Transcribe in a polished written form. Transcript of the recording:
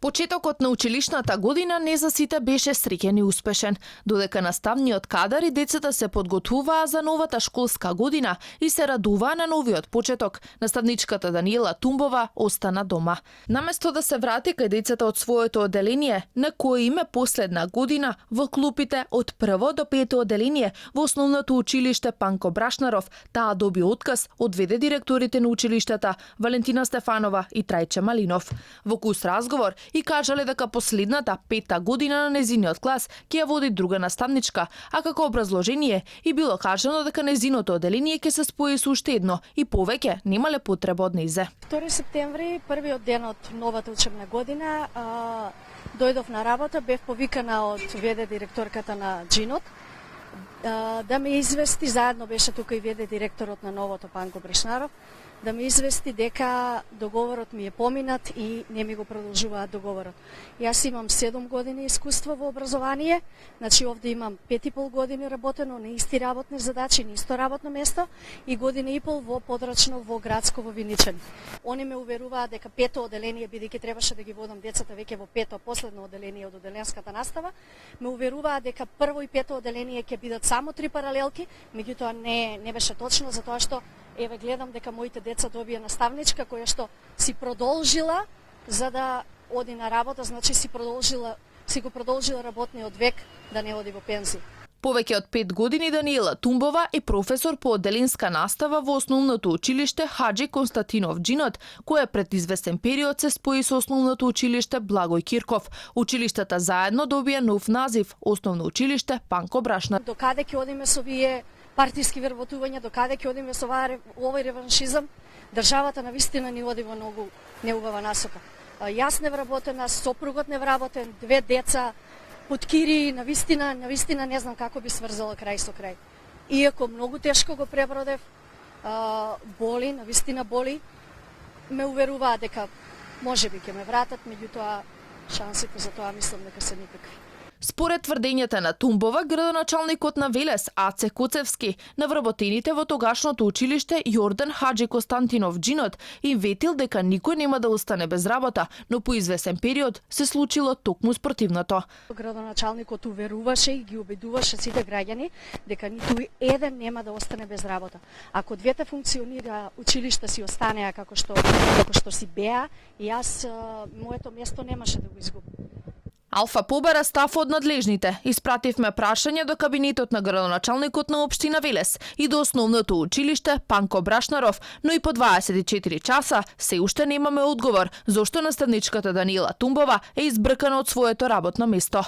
Почетокот на училишната година не за сите беше среќен и успешен, додека наставниот кадар и децата се подготвуваа за новата школска година и се радуваа на новиот почеток, наставничката Даниела Тумбова остана дома. Наместо да се врати кај децата од своето оделение, на кое име последна година во клупите од прво до пето оделение во основното училиште Панко Брашнаров, таа доби отказ, одведе директорите на училиштата Валентина Стефанова и Трајче Малинов. Во кус разговор и кажале дека последната пета година на незиниот клас ќе ја води друга наставничка, а како образложение и било кажано дека незиното оделение ќе се спои со уште едно и повеќе немале потреба од нејзе. 2 септември, првиот ден од новата учебна година, дојдов на работа, бев повикана од ВД директорката на Джинот да ме извести, заедно беше тука и ВД директорот на новото Панко Брашнаров, да ме извести дека договорот ми е поминат и не ми го продолжуваат договорот. Јас имам 7 години искуство во образование, значи овде имам 5,5 години работено на исти работни задачи, на исто работно место и година и пол во подрачно во градско во Виничани. Они ме уверуваат дека пето оделение, бидејќи требаше да ги водам децата веќе во пето, последно оделение од оделенската настава, ме уверуваат дека прво и пето оделение ќе бидат само 3 паралелки, меѓутоа не беше точно, затоа што еве гледам дека моите деца добија наставничка која што си продолжила за да оди на работа, значи си го продолжила работниот век да не оди во пензија. Повеќе од 5 години Даниела Тумбова е професор по оделинска настава во основното училиште Хаџи Константинов Джинот, кое пред известен период се спои со основното училиште Благој Кирков. Училиштата заедно добија нов назив Основно училиште Панко Брашнаров. Докаде ќе одиме со вие партиски вработувања, докаде ќе одиме со овој реваншизам, државата навистина ни оди во многу неубава насока. Јас не вработена, сопругот не вработен, 2 деца, поткири, навистина не знам како би сврзала крај со крај. Иако многу тешко го пребродев, боли, навистина боли, ме уверуваа дека можеби ќе ме вратат, меѓутоа шансите за тоа мислам дека се никакви. Според тврдењата на Тумбова, градоначалникот на Велес, Аце Коцевски, на вработените во тогашното училиште Јордан Хаџи Константинов Джинот им ветил дека никој нема да остане без работа, но по известен период се случило токму спротивното. Градоначалникот уверуваше и ги убедуваше сите граѓани дека ниту еден нема да остане без работа. Ако двете функционира, училишта си останеа како што си беа, и јас моето место немаше да го изгубам. Алфа побара став од надлежните. Испративме прашање до кабинетот на градоначалникот на општина Велес и до основното училиште Панко Брашнаров, но и по 24 часа се уште немаме одговор зошто наставничката Даниела Тумбова е избркана од своето работно место.